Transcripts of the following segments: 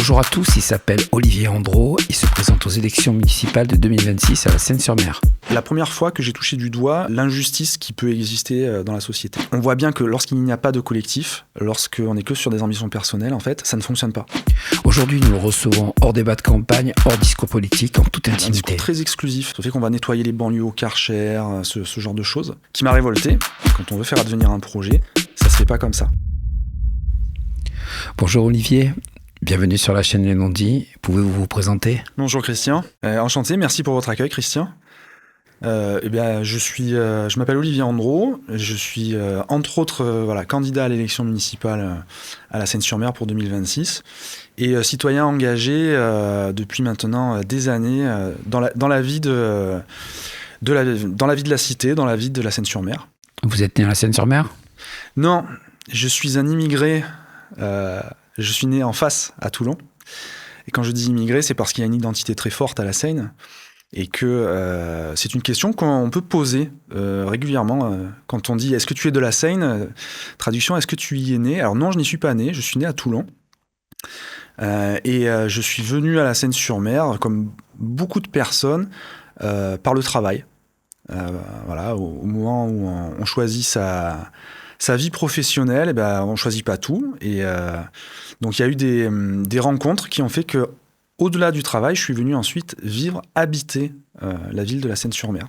Bonjour à tous, il s'appelle Olivier Andreau, il se présente aux élections municipales de 2026 à la Seine-sur-Mer. La première fois que j'ai touché du doigt l'injustice qui peut exister dans la société. On voit bien que lorsqu'il n'y a pas de collectif, lorsqu'on n'est que sur des ambitions personnelles, en fait, ça ne fonctionne pas. Aujourd'hui, nous le recevons hors débat de campagne, hors discours politique, en toute Un discours intimité. très exclusif, ça fait qu'on va nettoyer les banlieues au Karcher, ce genre de choses, qui m'a révolté. Quand on veut faire advenir un projet, ça se fait pas comme ça. Bonjour Olivier, bienvenue sur la chaîne Les Non-Dits. Pouvez-vous vous présenter ? Bonjour Christian, enchanté, merci pour votre accueil Christian. Je m'appelle Olivier Andreau, je suis entre autres candidat à l'élection municipale à la Seine-sur-Mer pour 2026 et citoyen engagé depuis maintenant des années dans la vie de la cité, dans la vie de la Seine-sur-Mer. Vous êtes né à la Seine-sur-Mer ? Non, je suis un immigré, je suis né en face à Toulon. Et quand je dis immigré, c'est parce qu'il y a une identité très forte à la Seine. Et que c'est une question qu'on peut poser régulièrement quand on dit « Est-ce que tu es de la Seine ?» Traduction « Est-ce que tu y es né ?» Alors non, je n'y suis pas né, je suis né à Toulon. Je suis venu à la Seine-sur-Mer, comme beaucoup de personnes, par le travail. Au moment où on choisit sa vie professionnelle, on ne choisit pas tout. Donc il y a eu des rencontres qui ont fait que au-delà du travail, je suis venu ensuite habiter la ville de la Seine-sur-Mer.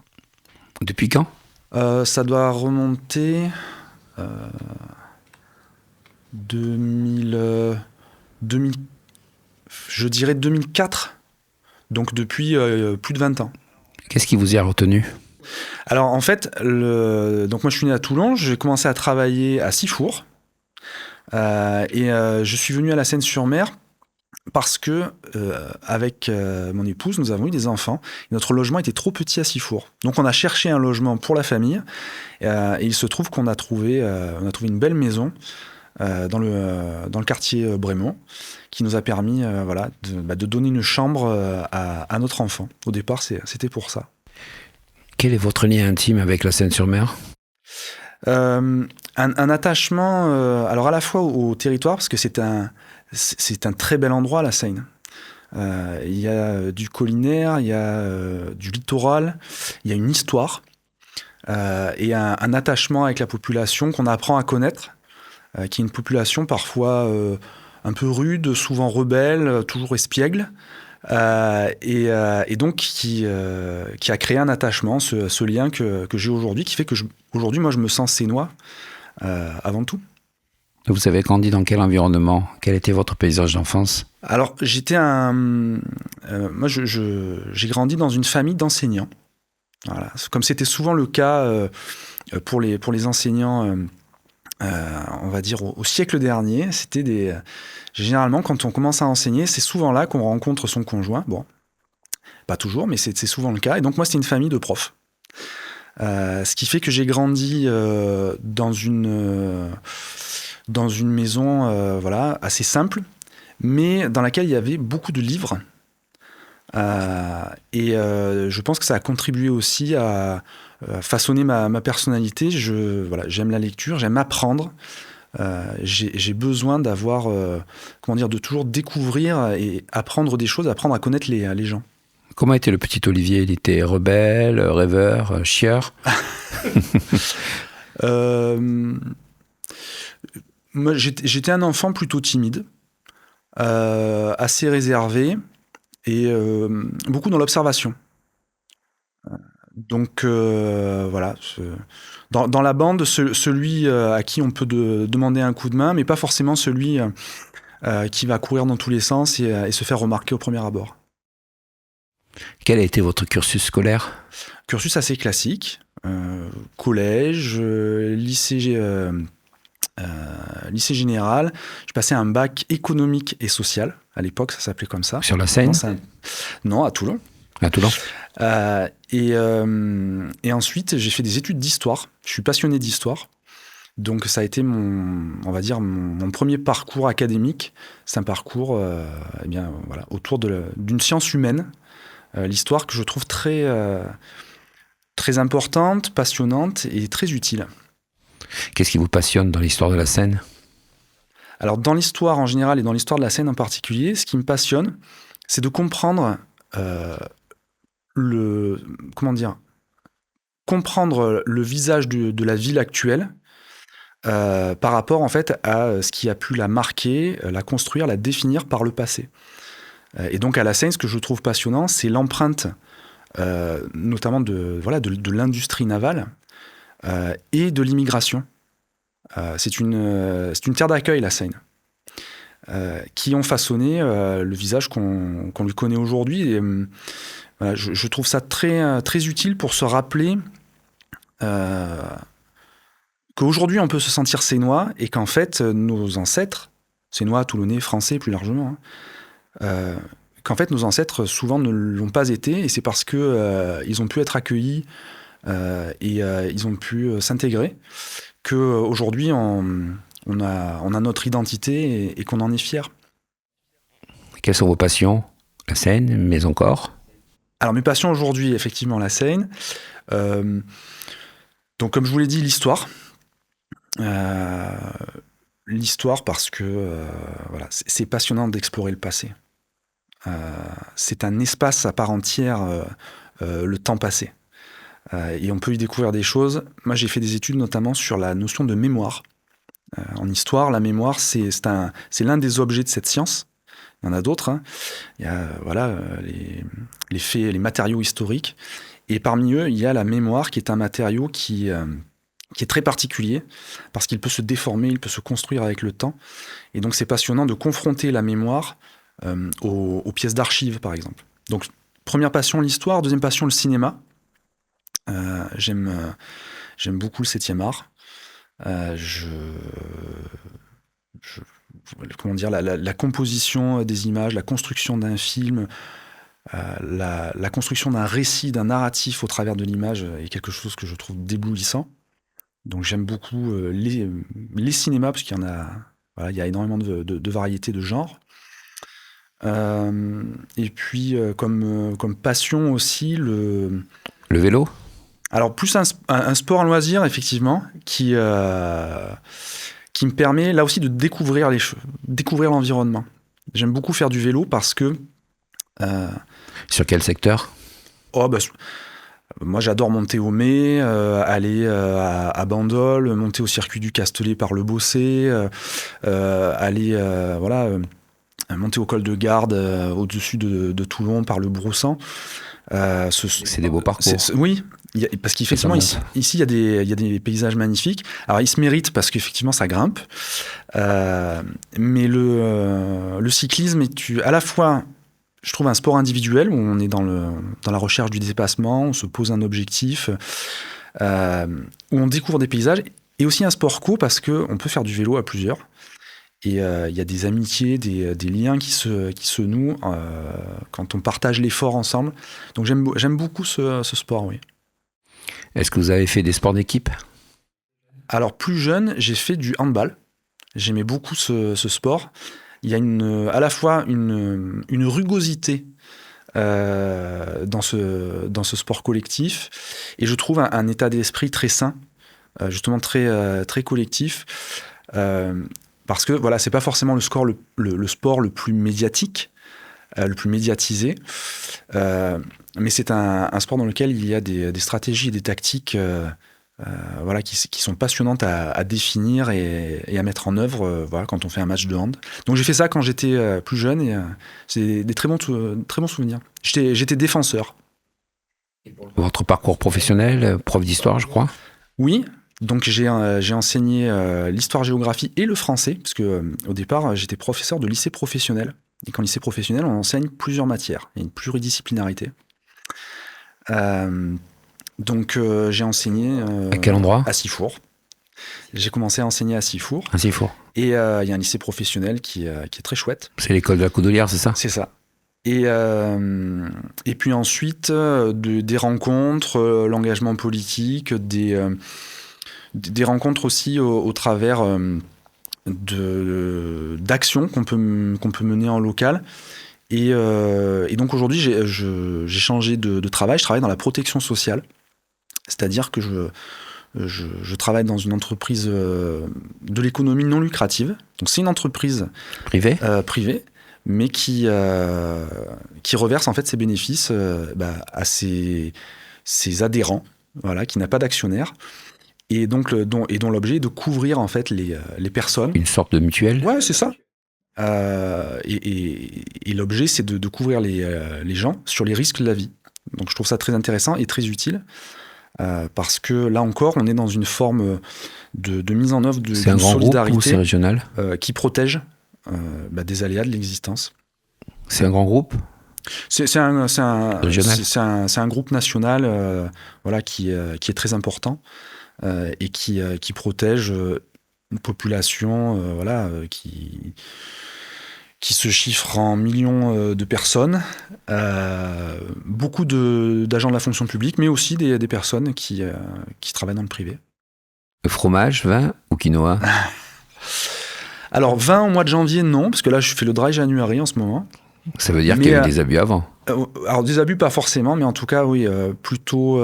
Depuis quand ? Ça doit remonter 2004, donc depuis plus de 20 ans. Qu'est-ce qui vous y a retenu ? Alors en fait, donc moi je suis né à Toulon, j'ai commencé à travailler à Sifour, je suis venu à la Seine-sur-Mer parce que avec mon épouse, nous avons eu des enfants. Et notre logement était trop petit à Sifour. Donc on a cherché un logement pour la famille. Et il se trouve qu'on a trouvé une belle maison dans le quartier Brémont, qui nous a permis de donner une chambre à notre enfant. Au départ, c'était pour ça. Quel est votre lien intime avec la Seine-sur-Mer ? Un attachement, alors à la fois au territoire, parce que c'est un très bel endroit, la Seine. Il y a du collinaire, il y a du littoral, il y a une histoire et un attachement avec la population qu'on apprend à connaître, qui est une population parfois un peu rude, souvent rebelle, toujours espiègle, et donc qui a créé un attachement, ce lien que j'ai aujourd'hui, qui fait que aujourd'hui, moi, je me sens sénois avant tout. Vous avez grandi dans quel environnement ? Quel était votre paysage d'enfance ? Alors, moi, j'ai grandi dans une famille d'enseignants. Voilà. Comme c'était souvent le cas pour les enseignants, on va dire, au siècle dernier, généralement, quand on commence à enseigner, c'est souvent là qu'on rencontre son conjoint. Bon, pas toujours, mais c'est souvent le cas. Et donc, moi, c'était une famille de profs. Ce qui fait que j'ai grandi dans une maison assez simple, mais dans laquelle il y avait beaucoup de livres. Je pense que ça a contribué aussi à façonner ma personnalité. J'aime la lecture, j'aime apprendre. J'ai besoin de toujours découvrir et apprendre des choses, apprendre à connaître les gens. Comment était le petit Olivier ? Il était rebelle, rêveur, chieur ? Moi, j'étais un enfant plutôt timide, assez réservé et beaucoup dans l'observation. Donc dans la bande, celui à qui on peut demander un coup de main, mais pas forcément celui qui va courir dans tous les sens et se faire remarquer au premier abord. Quel a été votre cursus scolaire ? Cursus assez classique, collège, lycée général. Je passais un bac économique et social. À l'époque, ça s'appelait comme ça. Sur la Seine ? Non, à Toulon. À Toulon. Et ensuite, j'ai fait des études d'histoire. Je suis passionné d'histoire. Donc, ça a été mon premier parcours académique. C'est un parcours autour d'une science humaine. L'histoire que je trouve très importante, passionnante et très utile. Qu'est-ce qui vous passionne dans l'histoire de la Seine ? Alors, dans l'histoire en général et dans l'histoire de la Seine en particulier, ce qui me passionne, c'est de comprendre comprendre le visage de la ville actuelle par rapport en fait à ce qui a pu la marquer, la construire, la définir par le passé. Et donc à la Seine, ce que je trouve passionnant, c'est l'empreinte notamment de l'industrie navale et de l'immigration. C'est une terre d'accueil, la Seine, qui ont façonné le visage qu'on lui connaît aujourd'hui. Et, voilà, je trouve ça très, très utile pour se rappeler qu'aujourd'hui on peut se sentir sénois et qu'en fait nos ancêtres, sénois, toulonnais, français plus largement, qu'en fait nos ancêtres souvent ne l'ont pas été, et c'est parce que ils ont pu être accueillis et ils ont pu s'intégrer qu'aujourd'hui on a notre identité et qu'on en est fier. Quelles sont vos passions? La Seine, mais encore? Alors mes passions aujourd'hui, effectivement, la Seine. Donc comme je vous l'ai dit, l'histoire. L'histoire parce que voilà, c'est passionnant d'explorer le passé. C'est un espace à part entière, le temps passé. Et on peut y découvrir des choses. Moi, j'ai fait des études notamment sur la notion de mémoire. En histoire, la mémoire, c'est l'un des objets de cette science. Il y en a d'autres. Hein. Il y a les faits, les matériaux historiques. Et parmi eux, il y a la mémoire, qui est un matériau qui est très particulier, parce qu'il peut se déformer, il peut se construire avec le temps. Et donc, c'est passionnant de confronter la mémoire aux pièces d'archives, par exemple. Donc, première passion, l'histoire. Deuxième passion, le cinéma. J'aime beaucoup le 7e art. Comment dire, la composition des images, la construction d'un film, la construction d'un récit, d'un narratif au travers de l'image est quelque chose que je trouve d'éblouissant. Donc j'aime beaucoup les cinémas, parce qu'il y en a, voilà, il y a énormément de variétés de genres. Et puis comme passion aussi le vélo. Alors plus un sport, un loisir effectivement qui me permet là aussi de découvrir l'environnement. J'aime beaucoup faire du vélo parce que sur quel secteur? Moi j'adore monter au Mets, aller à Bandol, monter au circuit du Castellet par le Bossé, aller monter au col de Garde au-dessus de Toulon par le Broussan. C'est des beaux parcours. Oui, parce qu'effectivement ici il y a des paysages magnifiques. Alors ils se méritent parce qu'effectivement ça grimpe, mais le cyclisme est à la fois, je trouve, un sport individuel où on est dans la recherche du dépassement, on se pose un objectif, où on découvre des paysages, et aussi un sport co parce qu'on peut faire du vélo à plusieurs. Et il y a des amitiés, des liens qui se nouent quand on partage l'effort ensemble. Donc j'aime beaucoup ce sport, oui. Est-ce que vous avez fait des sports d'équipe? Alors plus jeune, j'ai fait du handball. J'aimais beaucoup ce sport. Il y a à la fois une rugosité dans ce sport collectif, et je trouve un état d'esprit très sain, justement très, très collectif. Parce que voilà, c'est pas forcément le sport le plus médiatique, le plus médiatisé, mais c'est un sport dans lequel il y a des stratégies et des tactiques qui sont passionnantes à définir et à mettre en œuvre quand on fait un match de hand. Donc j'ai fait ça quand j'étais plus jeune, et c'est des très bons souvenirs. J'étais défenseur. Votre parcours professionnel, prof d'histoire, je crois? Oui. Donc j'ai enseigné l'histoire-géographie et le français, parce que au départ j'étais professeur de lycée professionnel. Et qu'en lycée professionnel, on enseigne plusieurs matières. Il y a une pluridisciplinarité. Donc j'ai enseigné à quel endroit? À Sifour. J'ai commencé à enseigner à Sifour. À Sifour. Et il y a un lycée professionnel qui est très chouette. C'est l'école de la Coudolière, c'est ça? C'est ça. Et puis ensuite, des rencontres, l'engagement politique, des rencontres aussi au travers d'actions qu'on peut mener en local. Et donc aujourd'hui, j'ai changé de travail. Je travaille dans la protection sociale. C'est-à-dire que Je travaille dans une entreprise de l'économie non lucrative. Donc c'est une entreprise Privé ? privée, mais qui reverse en fait ses bénéfices à ses adhérents, voilà, qui n'a pas d'actionnaire, et donc dont l'objet est de couvrir en fait les personnes. Une sorte de mutuelle ? Ouais, c'est ça. Et l'objet, c'est de couvrir les gens sur les risques de la vie. Donc je trouve ça très intéressant et très utile, parce que là encore, on est dans une forme de mise en œuvre d'une solidarité. C'est un grand groupe ou c'est régional ? Qui protège des aléas de l'existence. C'est un grand groupe ? C'est un groupe national voilà, qui est très important et qui protège une population voilà, qui se chiffre en millions de personnes, beaucoup d'agents de la fonction publique, mais aussi des personnes qui travaillent dans le privé. Fromage, vin ou quinoa ? Alors, vin au mois de janvier, non, parce que là, je fais le dry January en ce moment. Ça veut dire qu'il y a eu des abus avant ? Alors, des abus, pas forcément, mais en tout cas, oui, plutôt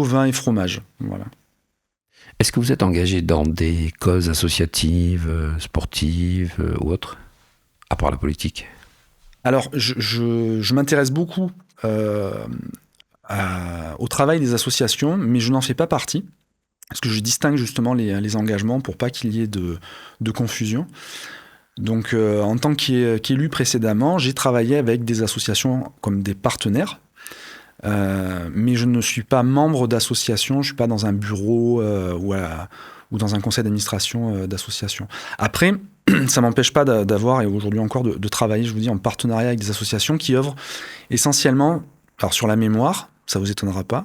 vin et fromage. Voilà. Est-ce que vous êtes engagé dans des causes associatives, sportives ou autres, à part la politique ? Alors, je m'intéresse beaucoup au travail des associations, mais je n'en fais pas partie, parce que je distingue justement les engagements pour pas qu'il y ait de confusion. Donc, en tant qu'élu précédemment, j'ai travaillé avec des associations comme des partenaires, mais je ne suis pas membre d'association, je ne suis pas dans un bureau ou dans un conseil d'administration d'association. Après, ça ne m'empêche pas d'avoir, et aujourd'hui encore, de travailler, je vous dis, en partenariat avec des associations qui œuvrent essentiellement alors sur la mémoire, ça ne vous étonnera pas.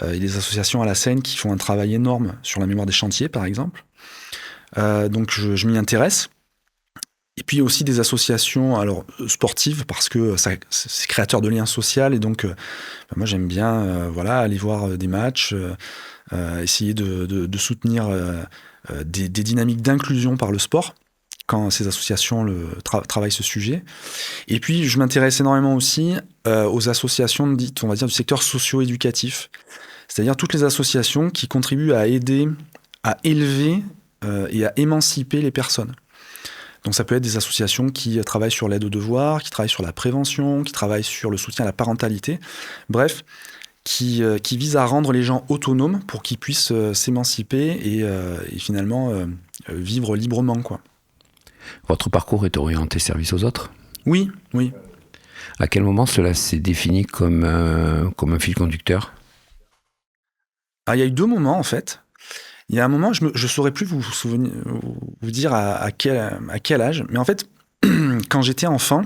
Il y a des associations à la Seine qui font un travail énorme sur la mémoire des chantiers, par exemple. Donc je m'y intéresse. Et puis aussi des associations sportives, parce que c'est créateur de liens sociaux. Et donc, moi, j'aime bien aller voir des matchs, essayer de soutenir des dynamiques d'inclusion par le sport, quand ces associations travaillent ce sujet. Et puis, je m'intéresse énormément aussi aux associations dites, on va dire, du secteur socio-éducatif. C'est-à-dire toutes les associations qui contribuent à aider, à élever et à émanciper les personnes. Donc ça peut être des associations qui travaillent sur l'aide aux devoirs, qui travaillent sur la prévention, qui travaillent sur le soutien à la parentalité. Bref, qui visent à rendre les gens autonomes pour qu'ils puissent s'émanciper et finalement vivre librement, quoi. Votre parcours est orienté service aux autres ? Oui, oui. À quel moment cela s'est défini comme un fil conducteur ? Il y a eu 2 moments, en fait. Il y a un moment, je ne saurais plus vous dire à quel âge, mais en fait, quand j'étais enfant,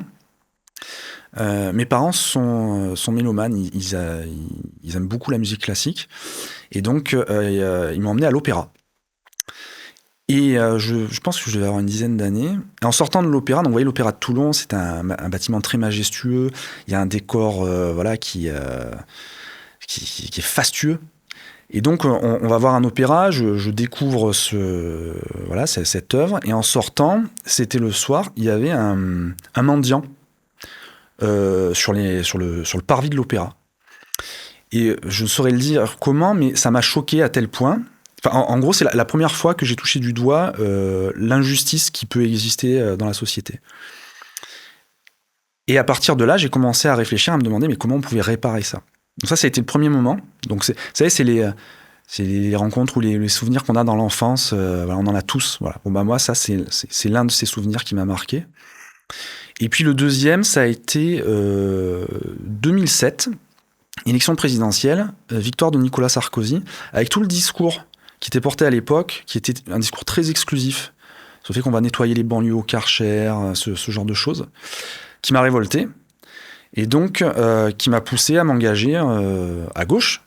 mes parents sont mélomanes, ils aiment beaucoup la musique classique, et donc ils m'ont emmené à l'opéra. Et je pense que je devais avoir une dizaine d'années. Et en sortant de l'opéra, donc vous voyez l'opéra de Toulon, c'est un bâtiment très majestueux, il y a un décor qui est fastueux. Et donc, on va voir un opéra, je découvre cette œuvre, et en sortant, c'était le soir, il y avait un mendiant sur le parvis de l'opéra. Et je ne saurais le dire comment, mais ça m'a choqué à tel point. Enfin, en gros, c'est la première fois que j'ai touché du doigt l'injustice qui peut exister dans la société. Et à partir de là, j'ai commencé à réfléchir, à me demander mais comment on pouvait réparer ça. Donc ça a été le premier moment. Donc vous savez, c'est les rencontres ou les souvenirs qu'on a dans l'enfance. On en a tous. Voilà. Bon, moi, ça, c'est l'un de ces souvenirs qui m'a marqué. Et puis le deuxième, ça a été 2007, élection présidentielle, victoire de Nicolas Sarkozy, avec tout le discours qui était porté à l'époque, qui était un discours très exclusif, sur le fait qu'on va nettoyer les banlieues au Karcher, ce genre de choses, qui m'a révolté. Et donc, qui m'a poussé à m'engager à gauche.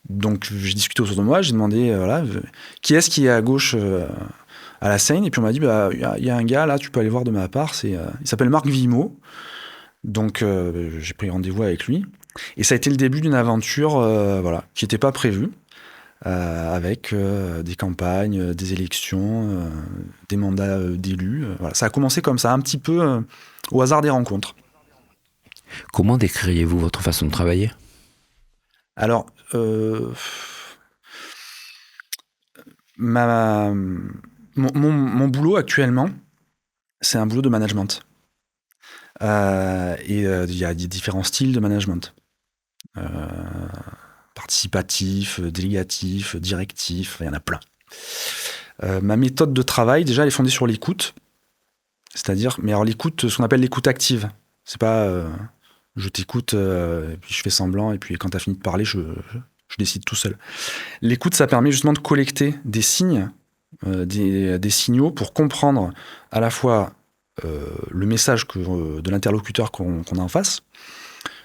Donc, j'ai discuté autour de moi, j'ai demandé, qui est-ce qui est à gauche à la Seine ? Et puis, on m'a dit, y a un gars, là, tu peux aller voir de ma part, il s'appelle Marc Vimot. Donc, j'ai pris rendez-vous avec lui. Et ça a été le début d'une aventure qui n'était pas prévue, avec des campagnes, des élections, des mandats d'élus. Ça a commencé comme ça, un petit peu au hasard des rencontres. Comment décririez-vous votre façon de travailler ? Alors, Mon boulot actuellement, c'est un boulot de management. Il y a différents styles de management. Participatif, délégatif, directif, il y en a plein. Ma méthode de travail, déjà, elle est fondée sur l'écoute. C'est-à-dire, mais alors l'écoute, ce qu'on appelle l'écoute active. C'est pas je t'écoute, et puis je fais semblant, et puis quand tu as fini de parler, je décide tout seul. L'écoute, ça permet justement de collecter des signes, des signaux pour comprendre à la fois le message de l'interlocuteur qu'on a en face,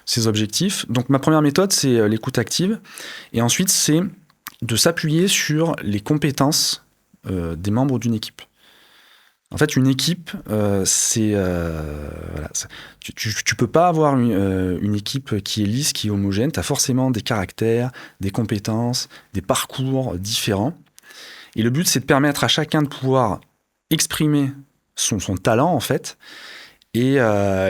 ses objectifs. Donc ma première méthode, c'est l'écoute active. Et ensuite, c'est de s'appuyer sur les compétences des membres d'une équipe. En fait, une équipe, tu peux pas avoir une équipe qui est lisse, qui est homogène. Tu as forcément des caractères, des compétences, des parcours différents. Et le but, c'est de permettre à chacun de pouvoir exprimer son talent, en fait, et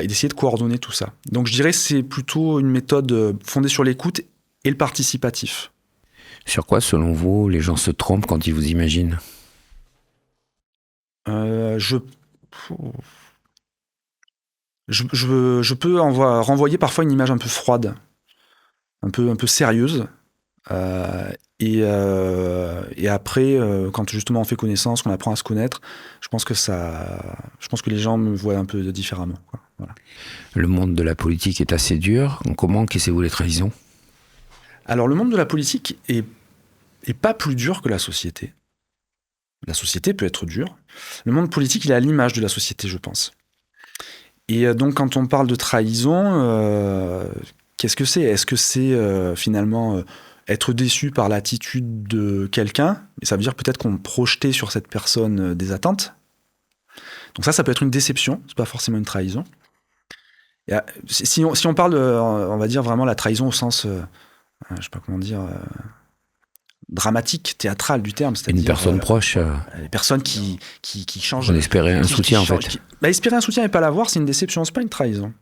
d'essayer de coordonner tout ça. Donc, je dirais que c'est plutôt une méthode fondée sur l'écoute et le participatif. Sur quoi, selon vous, les gens se trompent quand ils vous imaginent ? Je peux renvoyer parfois une image un peu froide, un peu sérieuse. Et après, quand justement on fait connaissance, qu'on apprend à se connaître, je pense que les gens me voient un peu différemment, quoi. Voilà. Le monde de la politique est assez dur. Comment encaissez-vous les trahisons ? Alors, le monde de la politique est pas plus dur que la société. La société peut être dure. Le monde politique, il est à l'image de la société, je pense. Et donc, quand on parle de trahison, qu'est-ce que c'est ? Est-ce que c'est finalement être déçu par l'attitude de quelqu'un ? Et ça veut dire peut-être qu'on projetait sur cette personne des attentes. Donc ça peut être une déception, c'est pas forcément une trahison. Et, si on parle, on va dire vraiment la trahison au sens, je sais pas comment dire, dramatique, théâtrale du terme, c'est-à-dire une personne proche. Les personnes qui changent. On espérait un soutien, en fait. Espérer un soutien et pas l'avoir, c'est une déception, c'est pas une trahison.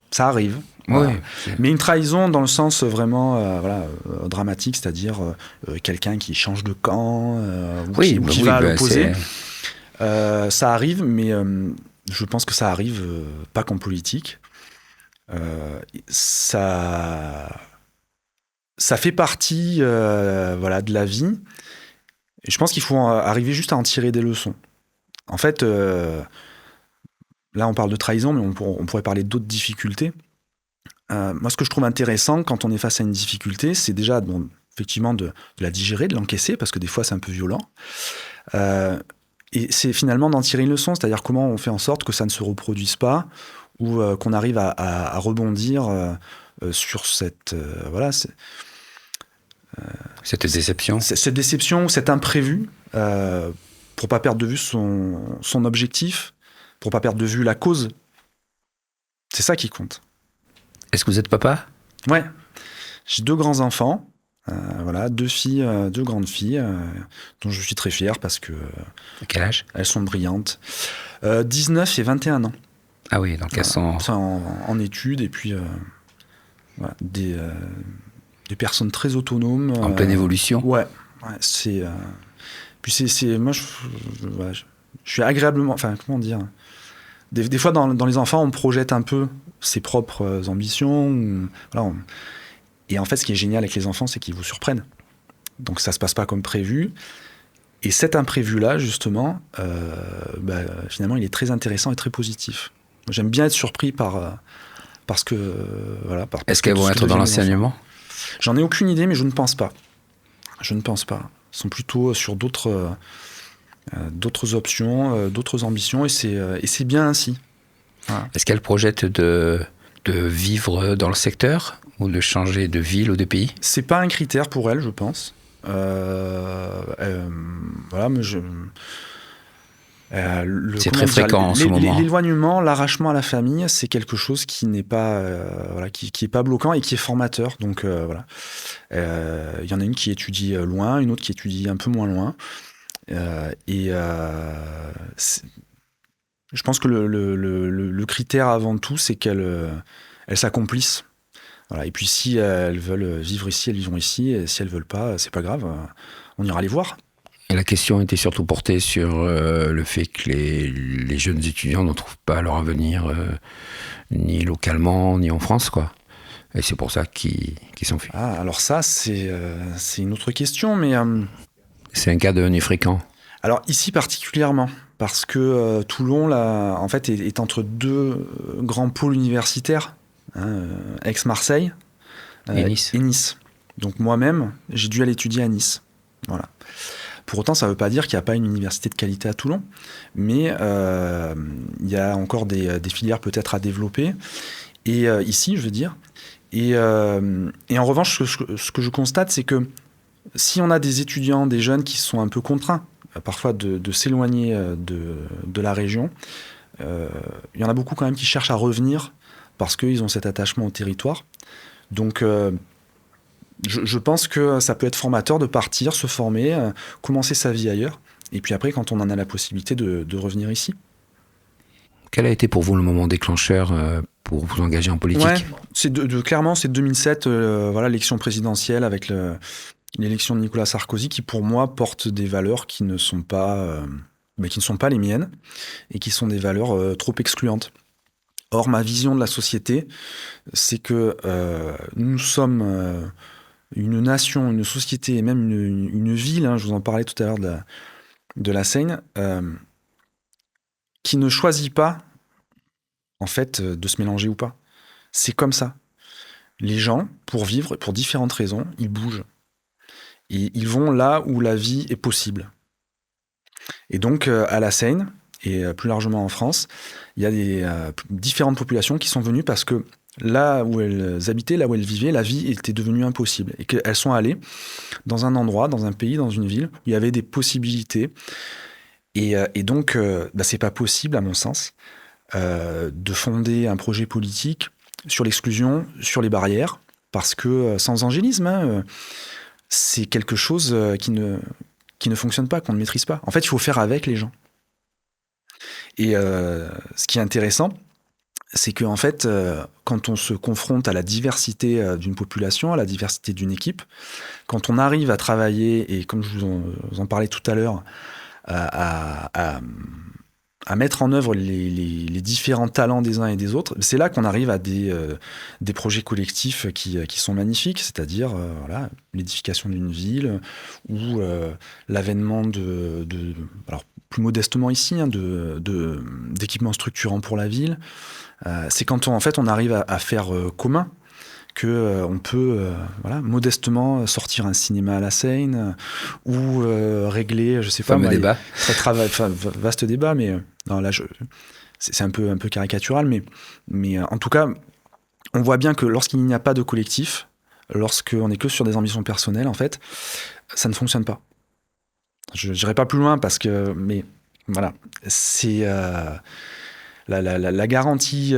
Ça arrive. Voilà. Ouais. Mais une trahison dans le sens vraiment dramatique, c'est-à-dire quelqu'un qui change de camp ou qui va à l'opposé. Ça arrive, mais je pense que ça arrive pas qu'en politique. Ça fait partie de la vie. Et je pense qu'il faut arriver juste à en tirer des leçons. En fait, là on parle de trahison, mais on pourrait parler d'autres difficultés. Moi, ce que je trouve intéressant quand on est face à une difficulté, c'est déjà effectivement de la digérer, de l'encaisser, parce que des fois c'est un peu violent. Et c'est finalement d'en tirer une leçon, c'est-à-dire comment on fait en sorte que ça ne se reproduise pas, ou qu'on arrive à rebondir sur cette déception. Cette déception, cet imprévu, pour pas perdre de vue son objectif, pour pas perdre de vue la cause. C'est ça qui compte. Est-ce que vous êtes papa ? Ouais. J'ai 2 grands-enfants, 2 grandes filles, dont je suis très fier parce que... À quel âge ? Elles sont brillantes. 19 et 21 ans. Ah oui, donc elles sont... en études, et puis des personnes très autonomes. En pleine évolution. Ouais, c'est... Puis moi, je suis agréablement... Enfin, comment dire ? Des fois, dans les enfants, on projette un peu ses propres ambitions. Et en fait, ce qui est génial avec les enfants, c'est qu'ils vous surprennent. Donc, ça se passe pas comme prévu. Et cet imprévu-là, justement, finalement, il est très intéressant et très positif. J'aime bien être surpris parce que... Est-ce qu'elles vont être dans l'enseignement ? J'en ai aucune idée, mais je ne pense pas. Ils sont plutôt sur d'autres options, d'autres ambitions, et c'est bien ainsi. Voilà. Est-ce qu'elle projette de vivre dans le secteur ou de changer de ville ou de pays ? C'est pas un critère pour elle, je pense. Mais c'est très fréquent en ce moment. L'éloignement, l'arrachement à la famille, c'est quelque chose qui n'est pas, qui est pas bloquant et qui est formateur. Donc il y en a une qui étudie loin, une autre qui étudie un peu moins loin. Je pense que le critère avant tout, c'est qu'elles s'accomplissent. Voilà. Et puis si elles veulent vivre ici, elles vivront ici. Et si elles veulent pas, c'est pas grave. On ira les voir. Et la question était surtout portée sur le fait que les jeunes étudiants ne trouvent pas leur avenir ni localement, ni en France, quoi. Et c'est pour ça qu'ils s'enfuient. Ah, alors ça, c'est une autre question, mais... C'est un cas devenu fréquent. Alors ici particulièrement, parce que Toulon, là, en fait, est entre deux grands pôles universitaires, hein, Aix-Marseille Et Nice. et Nice. Donc moi-même, j'ai dû aller étudier à Nice. Voilà. Pour autant, ça ne veut pas dire qu'il n'y a pas une université de qualité à Toulon, mais il y a encore des filières peut-être à développer. Et ici, je veux dire. Et en revanche, ce que je constate, c'est que si on a des étudiants, des jeunes qui sont un peu contraints, parfois de s'éloigner de la région, il y en a beaucoup quand même qui cherchent à revenir parce qu'ils ont cet attachement au territoire. Donc, je pense que ça peut être formateur de partir, se former, commencer sa vie ailleurs, et puis après, quand on en a la possibilité, de revenir ici. Quel a été pour vous le moment déclencheur pour vous engager en politique ? Ouais, clairement, c'est 2007, voilà, l'élection présidentielle avec l'élection de Nicolas Sarkozy, qui pour moi porte des valeurs qui ne sont pas les miennes, et qui sont des valeurs trop excluantes. Or, ma vision de la société, c'est que nous sommes une nation, une société, et même une ville, hein, je vous en parlais tout à l'heure de la Seine, qui ne choisit pas, en fait, de se mélanger ou pas. C'est comme ça. Les gens, pour vivre, pour différentes raisons, ils bougent. Et ils vont là où la vie est possible. Et donc, à la Seine, et plus largement en France, il y a des différentes populations qui sont venues parce que là où elles habitaient, là où elles vivaient, la vie était devenue impossible. Et qu'elles sont allées dans un endroit, dans un pays, dans une ville, où il y avait des possibilités. Et donc, c'est pas possible, à mon sens, de fonder un projet politique sur l'exclusion, sur les barrières, parce que sans angélisme, hein, c'est quelque chose qui ne fonctionne pas, qu'on ne maîtrise pas. En fait, il faut faire avec les gens. Et ce qui est intéressant, c'est que en fait, quand on se confronte à la diversité d'une population, à la diversité d'une équipe, quand on arrive à travailler, et comme je vous en parlais tout à l'heure, à mettre en œuvre les différents talents des uns et des autres, c'est là qu'on arrive à des projets collectifs qui sont magnifiques, c'est-à-dire voilà, l'édification d'une ville ou l'avènement alors plus modestement ici, hein, d'équipements structurants pour la ville. C'est quand on arrive à faire commun qu'on peut voilà, modestement sortir un cinéma à la Seine ou régler, je sais pas, débat. Vaste débat, mais non, là c'est un peu caricatural, mais en tout cas, on voit bien que lorsqu'il n'y a pas de collectif, lorsqu'on n'est que sur des ambitions personnelles, en fait, ça ne fonctionne pas. Je n'irai pas plus loin mais voilà, c'est la garantie,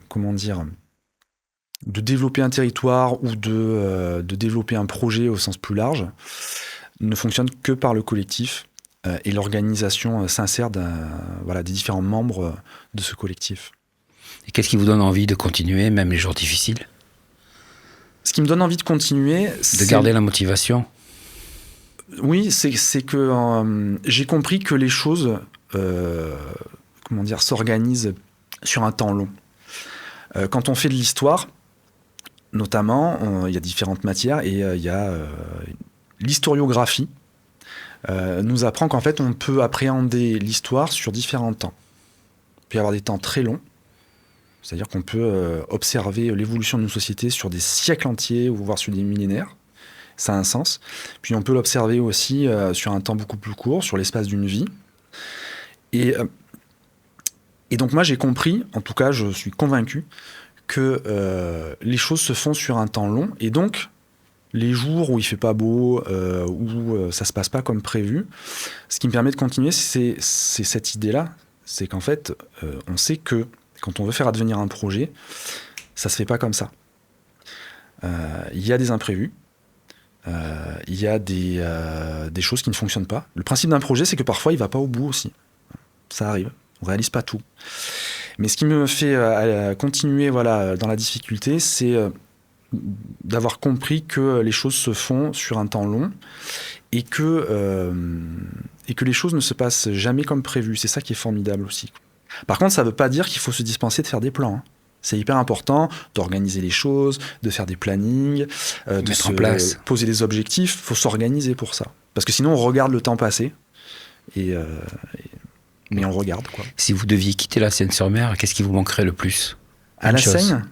comment dire, de développer un territoire ou de développer un projet au sens plus large ne fonctionne que par le collectif et l'organisation sincère des différents membres de ce collectif. Et qu'est-ce qui vous donne envie de continuer, même les jours difficiles ? Ce qui me donne envie de continuer, c'est... De garder la motivation ? Oui, c'est que j'ai compris que les choses s'organisent sur un temps long. Quand on fait de l'histoire, notamment, il y a différentes matières et il y a l'historiographie nous apprend qu'en fait on peut appréhender l'histoire sur différents temps. Il peut y avoir des temps très longs, c'est-à-dire qu'on peut observer l'évolution d'une société sur des siècles entiers ou voire sur des millénaires. Ça a un sens. Puis on peut l'observer aussi sur un temps beaucoup plus court, sur l'espace d'une vie. Et donc moi j'ai compris, en tout cas je suis convaincu, que les choses se font sur un temps long. Et donc les jours où il fait pas beau, où ça se passe pas comme prévu, ce qui me permet de continuer, c'est cette idée-là. C'est qu'en fait, on sait que quand on veut faire advenir un projet, ça se fait pas comme ça. Il y a des imprévus. Il y a des choses qui ne fonctionnent pas. Le principe d'un projet, c'est que parfois, il ne va pas au bout aussi. Ça arrive. On ne réalise pas tout. Mais ce qui me fait continuer dans la difficulté, c'est d'avoir compris que les choses se font sur un temps long et que les choses ne se passent jamais comme prévu. C'est ça qui est formidable aussi. Par contre, ça ne veut pas dire qu'il faut se dispenser de faire des plans. C'est hyper important d'organiser les choses, de faire des plannings, de mettre en place, poser des objectifs. Il faut s'organiser pour ça. Parce que sinon, on regarde le temps passer, mais on le regarde, quoi. Si vous deviez quitter la Seine-sur-Mer, qu'est-ce qui vous manquerait le plus? À la Seine?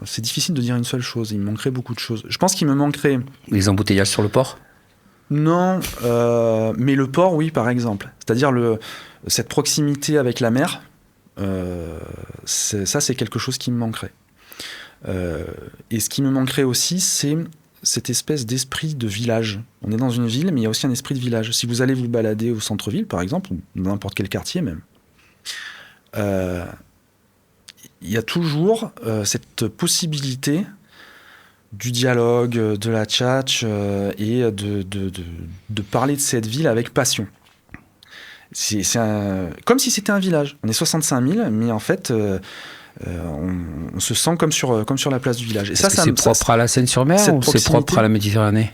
C'est difficile de dire une seule chose. Il me manquerait beaucoup de choses. Je pense qu'il me manquerait... Les embouteillages sur le port? Non, mais le port, oui, par exemple. C'est-à-dire cette proximité avec la mer, c'est quelque chose qui me manquerait. Et ce qui me manquerait aussi, c'est cette espèce d'esprit de village. On est dans une ville, mais il y a aussi un esprit de village. Si vous allez vous balader au centre-ville, par exemple, ou dans n'importe quel quartier même, il y a toujours cette possibilité du dialogue, de la tchatch et de parler de cette ville avec passion. C'est comme si c'était un village. On est 65 000, mais en fait, on se sent comme sur la place du village. Et c'est propre à la Seine-sur-Mer ou c'est propre à la Méditerranée?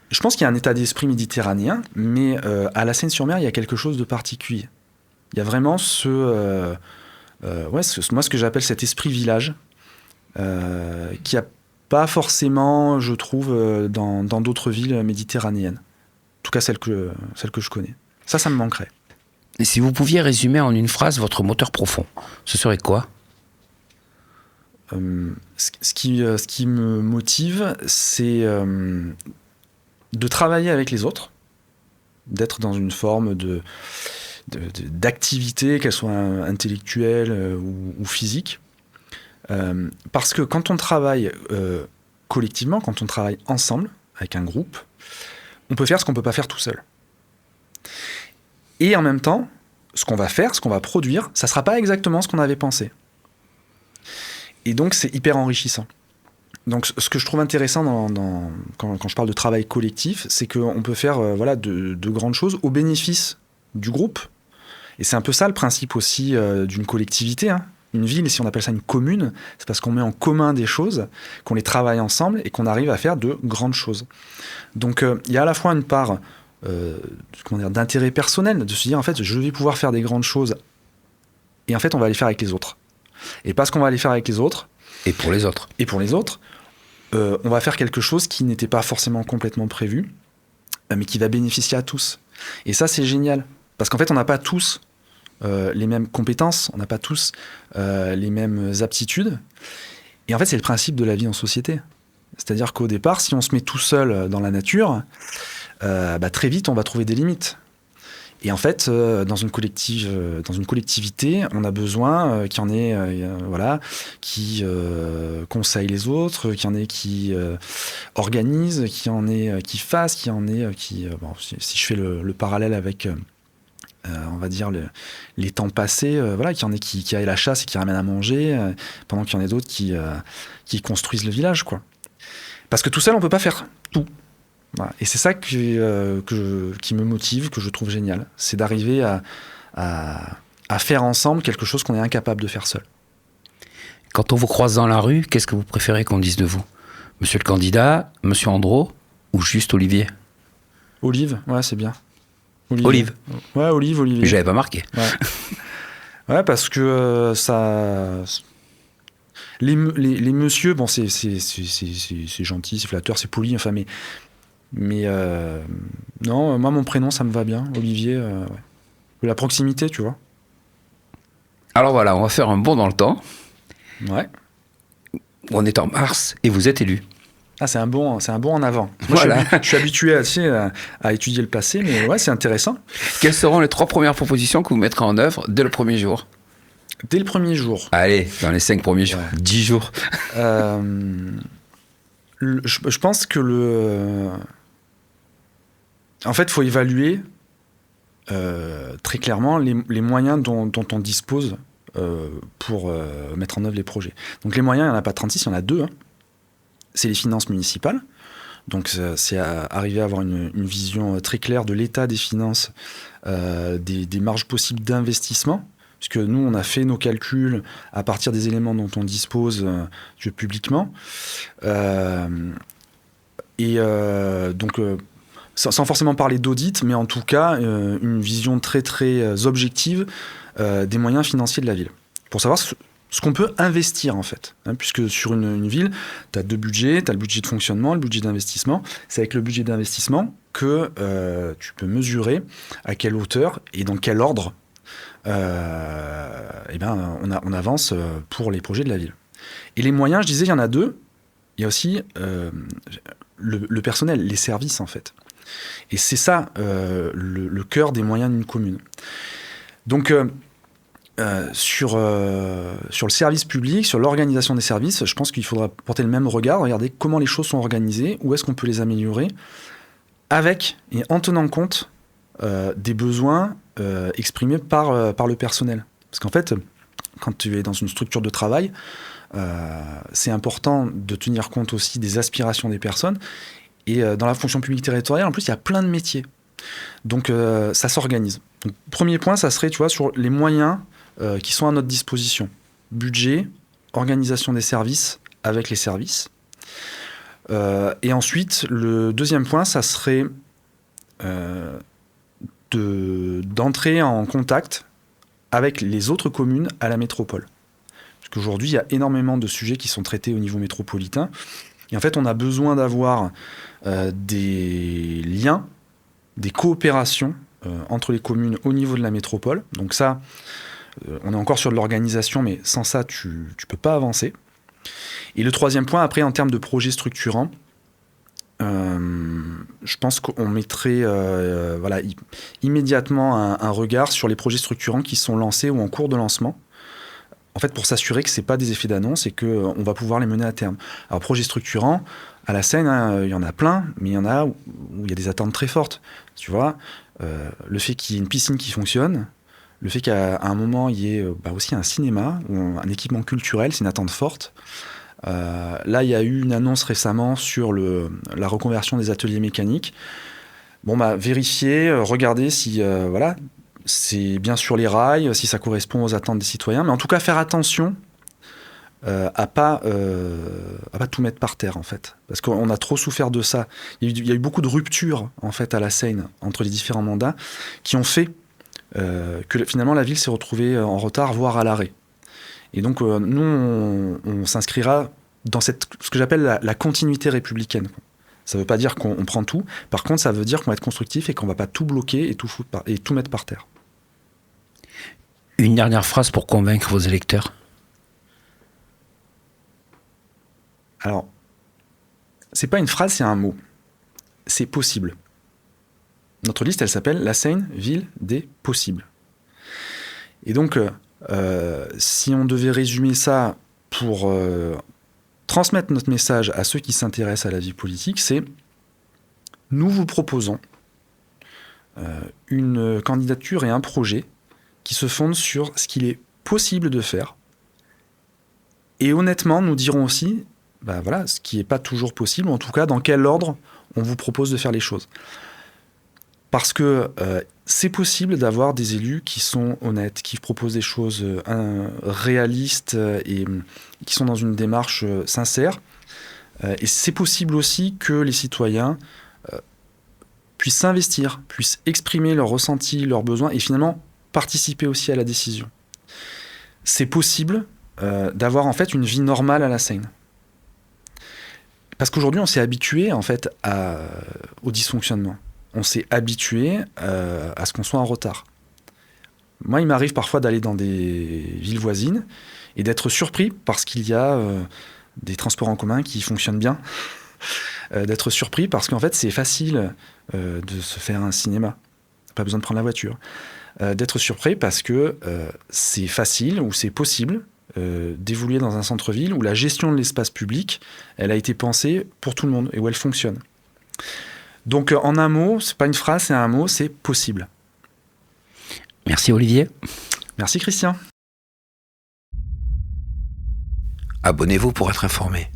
Je pense qu'il y a un état d'esprit méditerranéen, mais à la Seine-sur-Mer, il y a quelque chose de particulier. Il y a vraiment moi, ce que j'appelle cet esprit village, qui a pas forcément, je trouve, dans d'autres villes méditerranéennes. En tout cas, celles que je connais. Ça me manquerait. Et si vous pouviez résumer en une phrase votre moteur profond, ce serait quoi? Ce qui me motive, c'est de travailler avec les autres, d'être dans une forme d'activité, qu'elle soit intellectuelle ou physique. Parce que quand on travaille collectivement, quand on travaille ensemble, avec un groupe, on peut faire ce qu'on ne peut pas faire tout seul. Et en même temps, ce qu'on va faire, ce qu'on va produire, ça ne sera pas exactement ce qu'on avait pensé. Et donc, c'est hyper enrichissant. Donc, ce que je trouve intéressant quand je parle de travail collectif, c'est qu'on peut faire de grandes choses au bénéfice du groupe. Et c'est un peu ça le principe aussi d'une collectivité, hein. Une ville, si on appelle ça une commune, c'est parce qu'on met en commun des choses, qu'on les travaille ensemble et qu'on arrive à faire de grandes choses. Donc, il y a à la fois une part d'intérêt personnel, de se dire, en fait, je vais pouvoir faire des grandes choses et en fait, on va les faire avec les autres. Et parce qu'on va les faire avec les autres... Et pour les autres. On va faire quelque chose qui n'était pas forcément complètement prévu, mais qui va bénéficier à tous. Et ça, c'est génial. Parce qu'en fait, on n'a pas tous les mêmes compétences, on n'a pas tous les mêmes aptitudes. Et en fait, c'est le principe de la vie en société. C'est-à-dire qu'au départ, si on se met tout seul dans la nature, très vite, on va trouver des limites. Et en fait, dans une collectivité, on a besoin qu'il y en ait qui conseillent les autres, qu'il y en ait qui organisent, qu'il y en ait qui fassent, qu'il y en ait qui... si je fais le parallèle avec, on va dire, les temps passés, qu'il y en ait qui aillent à la chasse et qui ramènent à manger, pendant qu'il y en ait d'autres qui construisent le village, quoi. Parce que tout seul, on ne peut pas faire tout. Voilà. Et c'est ça qui me motive, que je trouve génial. C'est d'arriver à faire ensemble quelque chose qu'on est incapable de faire seul. Quand on vous croise dans la rue, qu'est-ce que vous préférez qu'on dise de vous? Monsieur le candidat, monsieur Andro ou juste Olivier? Olive, ouais, c'est bien. Olive. Ouais, Olivier. J'avais pas marqué. Ouais, parce que ça... Les messieurs, bon, c'est gentil, c'est flatteur, c'est poli, enfin, mais non, moi, mon prénom, ça me va bien, Olivier. Ouais. La proximité, tu vois. Alors voilà, on va faire un bond dans le temps. Ouais. On est en mars et vous êtes élu. Ah, c'est un bond en avant. Moi, Voilà. je suis habitué à étudier le passé, mais ouais, c'est intéressant. Quelles seront les 3 premières propositions que vous mettrez en œuvre dès le premier jour? Dès le premier jour. Allez, dans les 5 premiers jours, 10 jours. Je pense que en fait, il faut évaluer très clairement les moyens dont on dispose pour mettre en œuvre les projets. Donc les moyens, il n'y en a pas 36, il y en a 2. Hein. C'est les finances municipales. Donc c'est arriver à avoir une vision très claire de l'état des finances, des marges possibles d'investissement puisque nous, on a fait nos calculs à partir des éléments dont on dispose publiquement. Donc, sans forcément parler d'audit, mais en tout cas, une vision très, très objective des moyens financiers de la ville. Pour savoir ce qu'on peut investir, en fait. Puisque sur une ville, tu as deux budgets, tu as le budget de fonctionnement, le budget d'investissement. C'est avec le budget d'investissement que tu peux mesurer à quelle hauteur et dans quel ordre on avance pour les projets de la ville. Et les moyens, je disais, il y en a deux. Il y a aussi le personnel, les services, en fait. Et c'est ça, le cœur des moyens d'une commune. Donc, sur le service public, sur l'organisation des services, je pense qu'il faudra porter le même regard, regarder comment les choses sont organisées, où est-ce qu'on peut les améliorer, avec et en tenant compte des besoins exprimés par le personnel. Parce qu'en fait, quand tu es dans une structure de travail, c'est important de tenir compte aussi des aspirations des personnes. Et dans la fonction publique territoriale, en plus, il y a plein de métiers. Donc, ça s'organise. Donc, premier point, ça serait, tu vois, sur les moyens qui sont à notre disposition. Budget, organisation des services avec les services. Et ensuite, le deuxième point, ça serait d'entrer en contact avec les autres communes à la métropole. Parce qu'aujourd'hui, il y a énormément de sujets qui sont traités au niveau métropolitain. Et en fait, on a besoin d'avoir des liens, des coopérations entre les communes au niveau de la métropole. Donc ça, on est encore sur de l'organisation, mais sans ça, tu ne peux pas avancer. Et le troisième point, après, en termes de projets structurants, je pense qu'on mettrait immédiatement un regard sur les projets structurants qui sont lancés ou en cours de lancement. En fait, pour s'assurer que ce n'est pas des effets d'annonce et qu'on va pouvoir les mener à terme. Alors, projets structurants, à la Seine, il y en a plein, mais il y en a où il y a des attentes très fortes. Tu vois, le fait qu'il y ait une piscine qui fonctionne, le fait qu'à un moment, il y ait aussi un cinéma ou un équipement culturel, c'est une attente forte. Là, il y a eu une annonce récemment sur la reconversion des ateliers mécaniques. Vérifier, regarder si c'est bien sur les rails, si ça correspond aux attentes des citoyens, mais en tout cas faire attention à pas tout mettre par terre, en fait, parce qu'on a trop souffert de ça. Il y a eu beaucoup de ruptures, en fait, à la Seine entre les différents mandats qui ont fait que finalement la ville s'est retrouvée en retard, voire à l'arrêt. Et donc nous on s'inscrira dans ce que j'appelle la continuité républicaine. Ça ne veut pas dire qu'on prend tout. Par contre, ça veut dire qu'on va être constructif et qu'on ne va pas tout bloquer et tout mettre par terre. Une dernière phrase pour convaincre vos électeurs. Alors, c'est pas une phrase, c'est un mot. C'est possible. Notre liste, elle s'appelle La Seine, ville des possibles. Et donc, si on devait résumer ça pour transmettre notre message à ceux qui s'intéressent à la vie politique, c'est nous vous proposons une candidature et un projet qui se fondent sur ce qu'il est possible de faire. Et honnêtement, nous dirons aussi ce qui n'est pas toujours possible, ou en tout cas dans quel ordre on vous propose de faire les choses. Parce que c'est possible d'avoir des élus qui sont honnêtes, qui proposent des choses réalistes et qui sont dans une démarche sincère. Et c'est possible aussi que les citoyens puissent s'investir, puissent exprimer leurs ressentis, leurs besoins et finalement participer aussi à la décision. C'est possible d'avoir en fait une vie normale à la Seine. Parce qu'aujourd'hui, on s'est habitué en fait au dysfonctionnement. On s'est habitué à ce qu'on soit en retard. Moi, il m'arrive parfois d'aller dans des villes voisines et d'être surpris parce qu'il y a des transports en commun qui fonctionnent bien. D'être surpris parce qu'en fait, c'est facile de se faire un cinéma. Pas besoin de prendre la voiture. D'être surpris parce que c'est facile ou c'est possible d'évoluer dans un centre-ville où la gestion de l'espace public, elle a été pensée pour tout le monde et où elle fonctionne. Donc, en un mot, c'est pas une phrase, c'est un mot, c'est possible. Merci Olivier. Merci Christian. Abonnez-vous pour être informé.